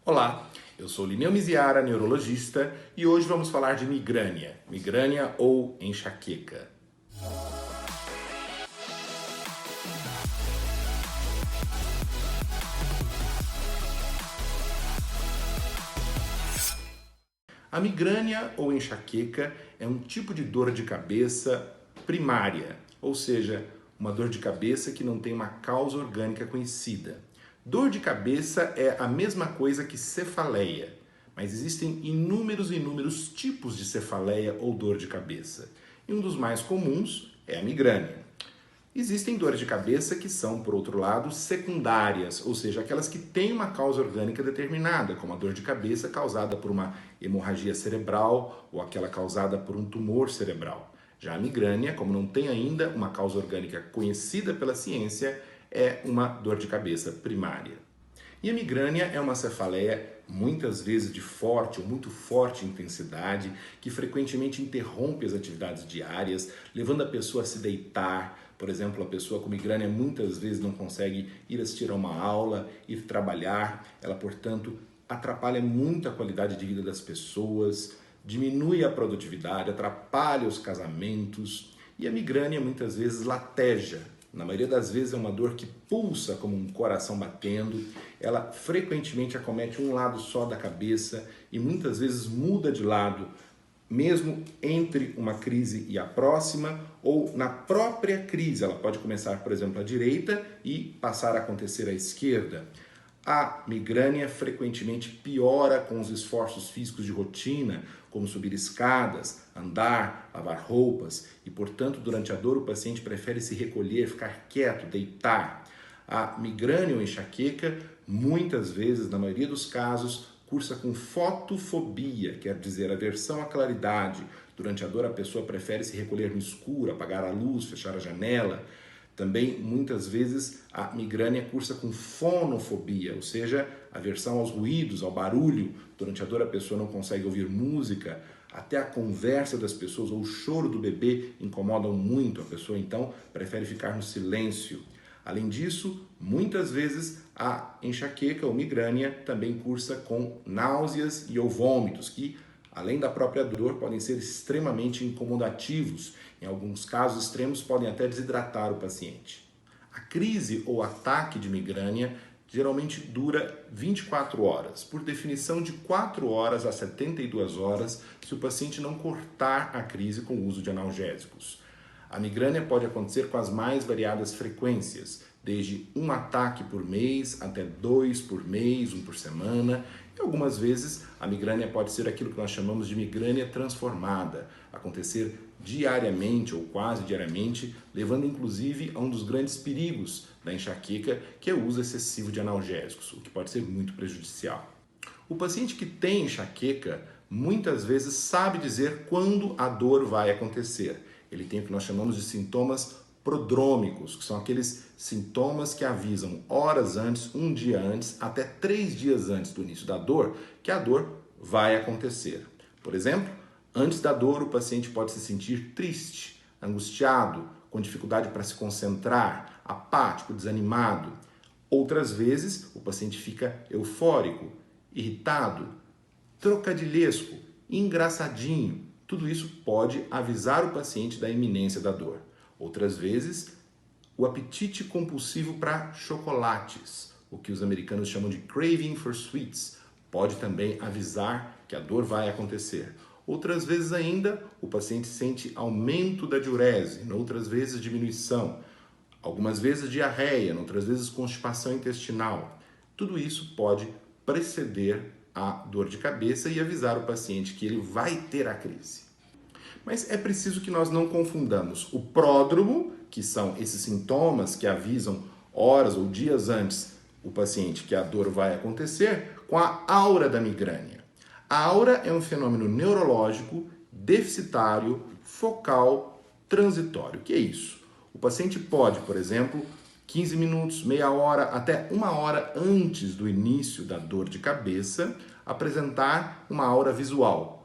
Olá, eu sou Lineu Miziara, neurologista, e hoje vamos falar de migrânia ou enxaqueca. A migrânia ou enxaqueca é um tipo de dor de cabeça primária, ou seja, uma dor de cabeça que não tem uma causa orgânica conhecida. Dor de cabeça é a mesma coisa que cefaleia, mas existem inúmeros tipos de cefaleia ou dor de cabeça. E um dos mais comuns é a migrânia. Existem dores de cabeça que são, por outro lado, secundárias, ou seja, aquelas que têm uma causa orgânica determinada, como a dor de cabeça causada por uma hemorragia cerebral ou aquela causada por um tumor cerebral. Já a migrânia, como não tem ainda uma causa orgânica conhecida pela ciência, é uma dor de cabeça primária. E a migrânia é uma cefaleia muitas vezes de forte ou muito forte intensidade, que frequentemente interrompe as atividades diárias, levando a pessoa a se deitar. Por exemplo, a pessoa com migrânia muitas vezes não consegue ir assistir a uma aula, ir trabalhar. Ela, portanto, atrapalha muito a qualidade de vida das pessoas, diminui a produtividade, atrapalha os casamentos. E a migrânia muitas vezes lateja. Na maioria das vezes é uma dor que pulsa como um coração batendo, ela frequentemente acomete um lado só da cabeça e muitas vezes muda de lado, mesmo entre uma crise e a próxima, ou na própria crise. Ela pode começar, por exemplo, à direita e passar a acontecer à esquerda. A migrânia frequentemente piora com os esforços físicos de rotina, como subir escadas, andar, lavar roupas, e, portanto, durante a dor o paciente prefere se recolher, ficar quieto, deitar. A migrânia ou enxaqueca, muitas vezes, na maioria dos casos, cursa com fotofobia, quer dizer, aversão à claridade. Durante a dor a pessoa prefere se recolher no escuro, apagar a luz, fechar a janela. Também, muitas vezes, a migrânia cursa com fonofobia, ou seja, aversão aos ruídos, ao barulho. Durante a dor, a pessoa não consegue ouvir música, até a conversa das pessoas ou o choro do bebê incomodam muito. A pessoa, então, prefere ficar no silêncio. Além disso, muitas vezes, a enxaqueca ou migrânia também cursa com náuseas e ou vômitos, que, além da própria dor, podem ser extremamente incomodativos. Em alguns casos extremos, podem até desidratar o paciente. A crise ou ataque de migrânia geralmente dura 24 horas, por definição de 4 horas a 72 horas, se o paciente não cortar a crise com o uso de analgésicos. A migrânia pode acontecer com as mais variadas frequências, desde um ataque por mês até 2 por mês, 1 por semana. E algumas vezes a migrânia pode ser aquilo que nós chamamos de migrânia transformada, acontecer diariamente ou quase diariamente, levando inclusive a um dos grandes perigos da enxaqueca, que é o uso excessivo de analgésicos, o que pode ser muito prejudicial. O paciente que tem enxaqueca muitas vezes sabe dizer quando a dor vai acontecer. Ele tem o que nós chamamos de sintomas prodrômicos, que são aqueles sintomas que avisam horas antes, um dia antes, até 3 dias antes do início da dor, que a dor vai acontecer. Por exemplo, antes da dor, o paciente pode se sentir triste, angustiado, com dificuldade para se concentrar, apático, desanimado. Outras vezes, o paciente fica eufórico, irritado, trocadilhesco, engraçadinho. Tudo isso pode avisar o paciente da iminência da dor. Outras vezes, o apetite compulsivo para chocolates, o que os americanos chamam de craving for sweets, pode também avisar que a dor vai acontecer. Outras vezes ainda, o paciente sente aumento da diurese, outras vezes diminuição, algumas vezes diarreia, outras vezes constipação intestinal. Tudo isso pode preceder a dor de cabeça e avisar o paciente que ele vai ter a crise. Mas é preciso que nós não confundamos o pródromo, que são esses sintomas que avisam horas ou dias antes o paciente que a dor vai acontecer, com a aura da migrânia. A aura é um fenômeno neurológico, deficitário, focal, transitório. O que é isso? O paciente pode, por exemplo, 15 minutos, meia hora, até 1 hora antes do início da dor de cabeça, apresentar uma aura visual.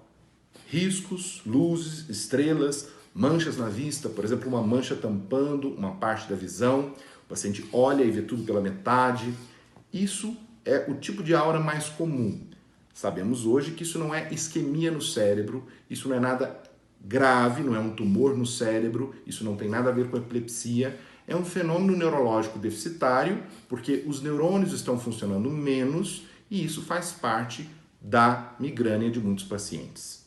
Riscos, luzes, estrelas, manchas na vista, por exemplo, uma mancha tampando uma parte da visão, o paciente olha e vê tudo pela metade. Isso é o tipo de aura mais comum. Sabemos hoje que isso não é isquemia no cérebro, isso não é nada grave, não é um tumor no cérebro, isso não tem nada a ver com epilepsia, é um fenômeno neurológico deficitário, porque os neurônios estão funcionando menos e isso faz parte da migrânia de muitos pacientes.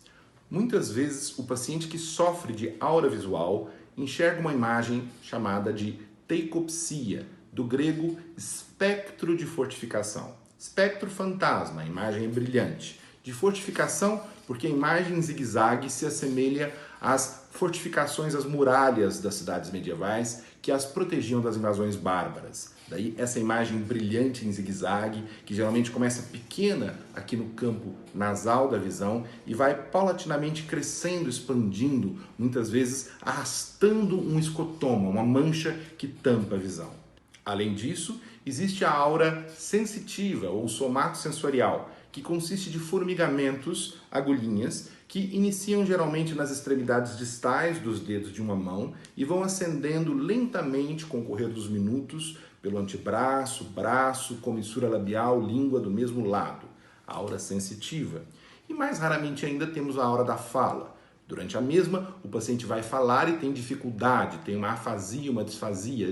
Muitas vezes o paciente que sofre de aura visual enxerga uma imagem chamada de teicopsia, do grego espectro de fortificação. Espectro fantasma, a imagem é brilhante. De fortificação, porque a imagem em zigue-zague se assemelha às fortificações, às muralhas das cidades medievais que as protegiam das invasões bárbaras. Daí essa imagem brilhante em zigue-zague, que geralmente começa pequena aqui no campo nasal da visão e vai paulatinamente crescendo, expandindo, muitas vezes arrastando um escotoma, uma mancha que tampa a visão. Além disso, existe a aura sensitiva ou somatosensorial, que consiste de formigamentos, agulhinhas, que iniciam geralmente nas extremidades distais dos dedos de uma mão e vão ascendendo lentamente com o correr dos minutos pelo antebraço, braço, comissura labial, língua do mesmo lado, a aura sensitiva. E mais raramente ainda temos a aura da fala. Durante a mesma, o paciente vai falar e tem dificuldade, tem uma afasia, uma disfasia,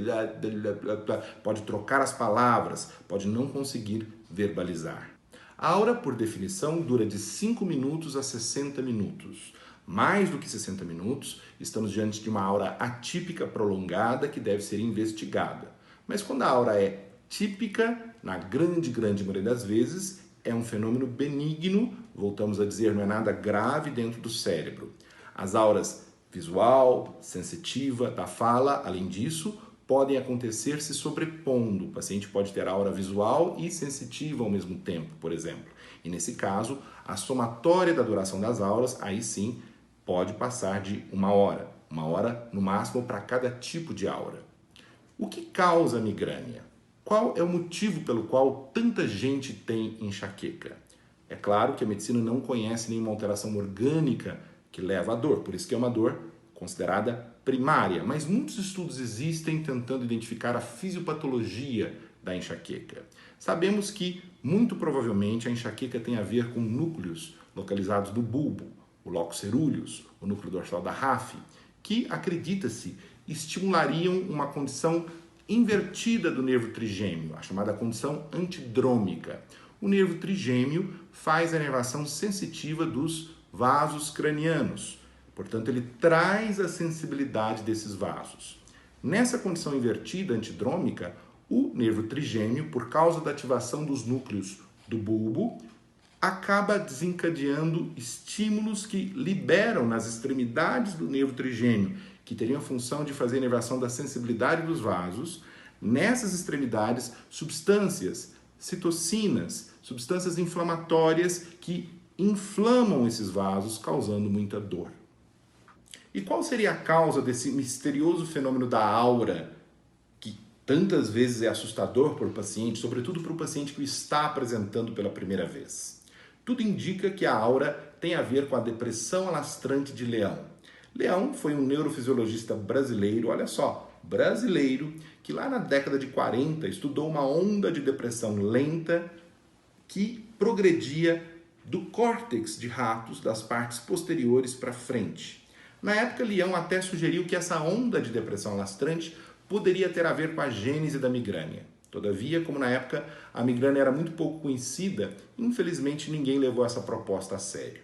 pode trocar as palavras, pode não conseguir verbalizar. A aura, por definição, dura de 5 minutos a 60 minutos. Mais do que 60 minutos, estamos diante de uma aura atípica prolongada que deve ser investigada. Mas quando a aura é típica, na grande maioria das vezes, é um fenômeno benigno, voltamos a dizer, não é nada grave dentro do cérebro. As auras visual, sensitiva, da fala, além disso, podem acontecer se sobrepondo. O paciente pode ter aura visual e sensitiva ao mesmo tempo, por exemplo. E nesse caso, a somatória da duração das auras, aí sim, pode passar de uma hora no máximo para cada tipo de aura. O que causa a migrânia? Qual é o motivo pelo qual tanta gente tem enxaqueca? É claro que a medicina não conhece nenhuma alteração orgânica que leva à dor, por isso que é uma dor considerada primária, mas muitos estudos existem tentando identificar a fisiopatologia da enxaqueca. Sabemos que, muito provavelmente, a enxaqueca tem a ver com núcleos localizados no bulbo, o locus coeruleus, o núcleo dorsal da RAF, que, acredita-se, estimulariam uma condição invertida do nervo trigêmeo, a chamada condição antidrômica. O nervo trigêmeo faz a inervação sensitiva dos vasos cranianos, portanto ele traz a sensibilidade desses vasos. Nessa condição invertida antidrômica, o nervo trigêmeo, por causa da ativação dos núcleos do bulbo, acaba desencadeando estímulos que liberam nas extremidades do nervo trigêmeo, que teriam a função de fazer a inervação da sensibilidade dos vasos, nessas extremidades, substâncias, citocinas, substâncias inflamatórias que inflamam esses vasos, causando muita dor. E qual seria a causa desse misterioso fenômeno da aura, que tantas vezes é assustador para o paciente, sobretudo para o paciente que o está apresentando pela primeira vez? Tudo indica que a aura tem a ver com a depressão alastrante de Leão. Leão foi um neurofisiologista brasileiro, olha só, brasileiro, que lá na década de 40 estudou uma onda de depressão lenta que progredia do córtex de ratos, das partes posteriores para frente. Na época, Leão até sugeriu que essa onda de depressão alastrante poderia ter a ver com a gênese da migrânia. Todavia, como na época a migrânia era muito pouco conhecida, infelizmente ninguém levou essa proposta a sério.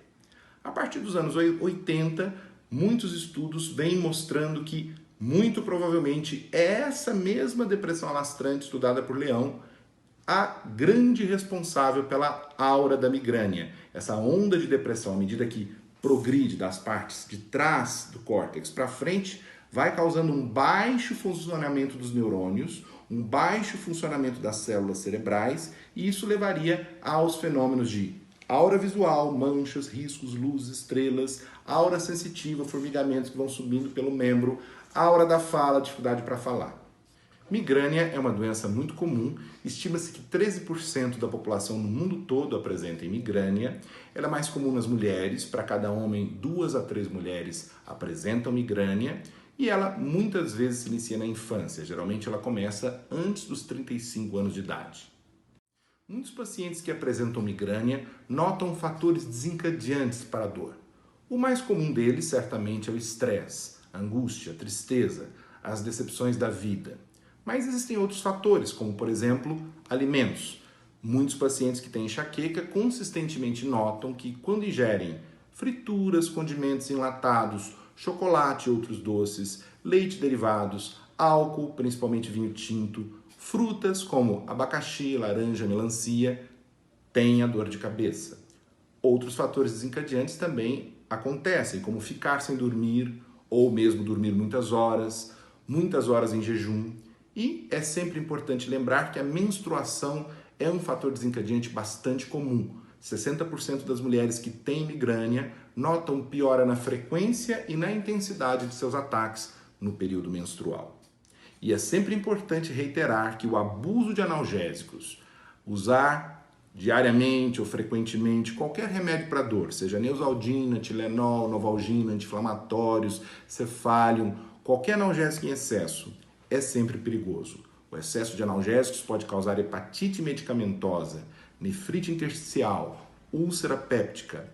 A partir dos anos 80, muitos estudos vêm mostrando que, muito provavelmente, é essa mesma depressão alastrante estudada por Leão a grande responsável pela aura da migrânia. Essa onda de depressão, à medida que progride das partes de trás do córtex para frente, vai causando um baixo funcionamento dos neurônios, um baixo funcionamento das células cerebrais, e isso levaria aos fenômenos de aura visual, manchas, riscos, luzes, estrelas, aura sensitiva, formigamentos que vão subindo pelo membro, aura da fala, dificuldade para falar. Migrânia é uma doença muito comum, estima-se que 13% da população no mundo todo apresenta migrânia. Ela é mais comum nas mulheres, para cada homem, 2 a 3 mulheres apresentam migrânia, e ela muitas vezes se inicia na infância, geralmente ela começa antes dos 35 anos de idade. Muitos pacientes que apresentam migrânia notam fatores desencadeantes para a dor. O mais comum deles, certamente, é o estresse, a angústia, a tristeza, as decepções da vida. Mas existem outros fatores, como, por exemplo, alimentos. Muitos pacientes que têm enxaqueca consistentemente notam que, quando ingerem frituras, condimentos enlatados, chocolate e outros doces, leite derivados, álcool, principalmente vinho tinto, frutas como abacaxi, laranja, melancia, têm a dor de cabeça. Outros fatores desencadeantes também acontecem, como ficar sem dormir ou mesmo dormir muitas horas em jejum. E é sempre importante lembrar que a menstruação é um fator desencadeante bastante comum. 60% das mulheres que têm migrânia notam piora na frequência e na intensidade de seus ataques no período menstrual. E é sempre importante reiterar que o abuso de analgésicos, usar diariamente ou frequentemente qualquer remédio para dor, seja Neosaldina, Tilenol, Novalgina, anti-inflamatórios, Cefalium, qualquer analgésico em excesso, é sempre perigoso. O excesso de analgésicos pode causar hepatite medicamentosa, nefrite intersticial, úlcera péptica,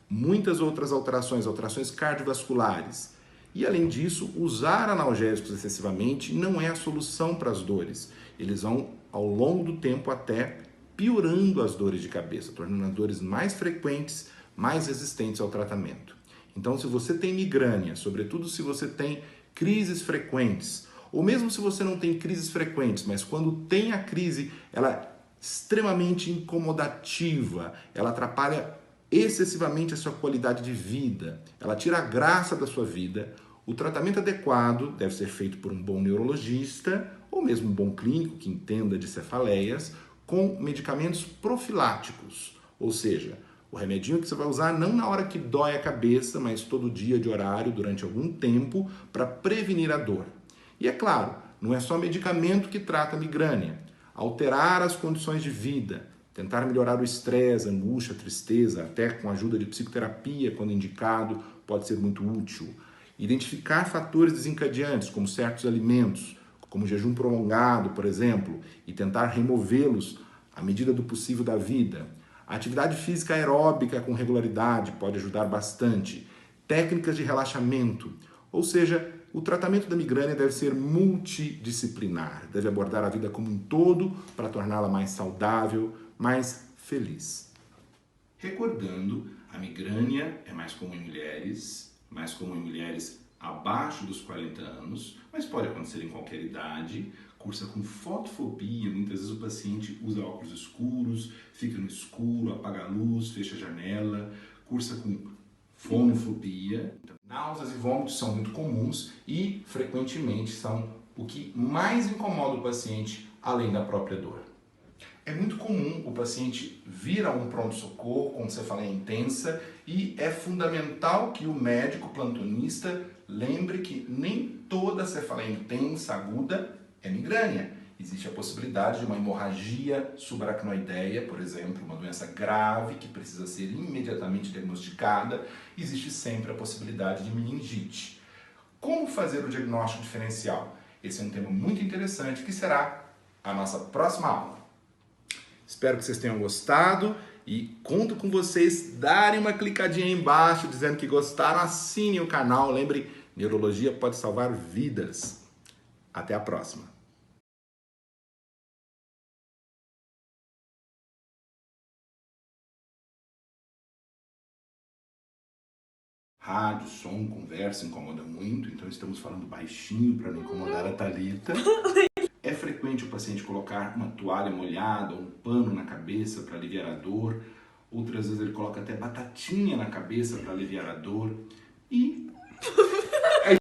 muitas outras alterações cardiovasculares. E além disso, usar analgésicos excessivamente não é a solução para as dores. Eles vão, ao longo do tempo, até piorando as dores de cabeça, tornando as dores mais frequentes, mais resistentes ao tratamento. Então, se você tem migrânia, sobretudo se você tem crises frequentes, ou mesmo se você não tem crises frequentes, mas quando tem a crise, ela é extremamente incomodativa, ela atrapalha excessivamente a sua qualidade de vida, ela tira a graça da sua vida, o tratamento adequado deve ser feito por um bom neurologista ou mesmo um bom clínico que entenda de cefaleias, com medicamentos profiláticos, ou seja, o remedinho que você vai usar não na hora que dói a cabeça, mas todo dia de horário, durante algum tempo, para prevenir a dor. E é claro, não é só medicamento que trata a migrânia. Alterar as condições de vida, tentar melhorar o estresse, a angústia, a tristeza, até com a ajuda de psicoterapia, quando indicado, pode ser muito útil. Identificar fatores desencadeantes, como certos alimentos, como jejum prolongado, por exemplo, e tentar removê-los à medida do possível da vida. A atividade física aeróbica com regularidade pode ajudar bastante. Técnicas de relaxamento, ou seja, o tratamento da migrânia deve ser multidisciplinar, deve abordar a vida como um todo para torná-la mais saudável, mais feliz. Recordando, a migrânia é mais comum em mulheres abaixo dos 40 anos, mas pode acontecer em qualquer idade, cursa com fotofobia, muitas vezes o paciente usa óculos escuros, fica no escuro, apaga a luz, fecha a janela, cursa com fonofobia. Náuseas e vômitos são muito comuns e frequentemente são o que mais incomoda o paciente, além da própria dor. É muito comum o paciente vir a um pronto-socorro com cefaleia intensa e é fundamental que o médico plantonista lembre que nem toda cefaleia intensa aguda é migrânia. Existe a possibilidade de uma hemorragia subaracnoideia, por exemplo, uma doença grave que precisa ser imediatamente diagnosticada. Existe sempre a possibilidade de meningite. Como fazer o diagnóstico diferencial? Esse é um tema muito interessante que será a nossa próxima aula. Espero que vocês tenham gostado e conto com vocês darem uma clicadinha aí embaixo dizendo que gostaram, assinem o canal. Lembre, neurologia pode salvar vidas. Até a próxima. Rádio, som, conversa incomoda muito, então estamos falando baixinho para não incomodar a Thalita. É frequente o paciente colocar uma toalha molhada ou um pano na cabeça para aliviar a dor. Outras vezes ele coloca até batatinha na cabeça para aliviar a dor. E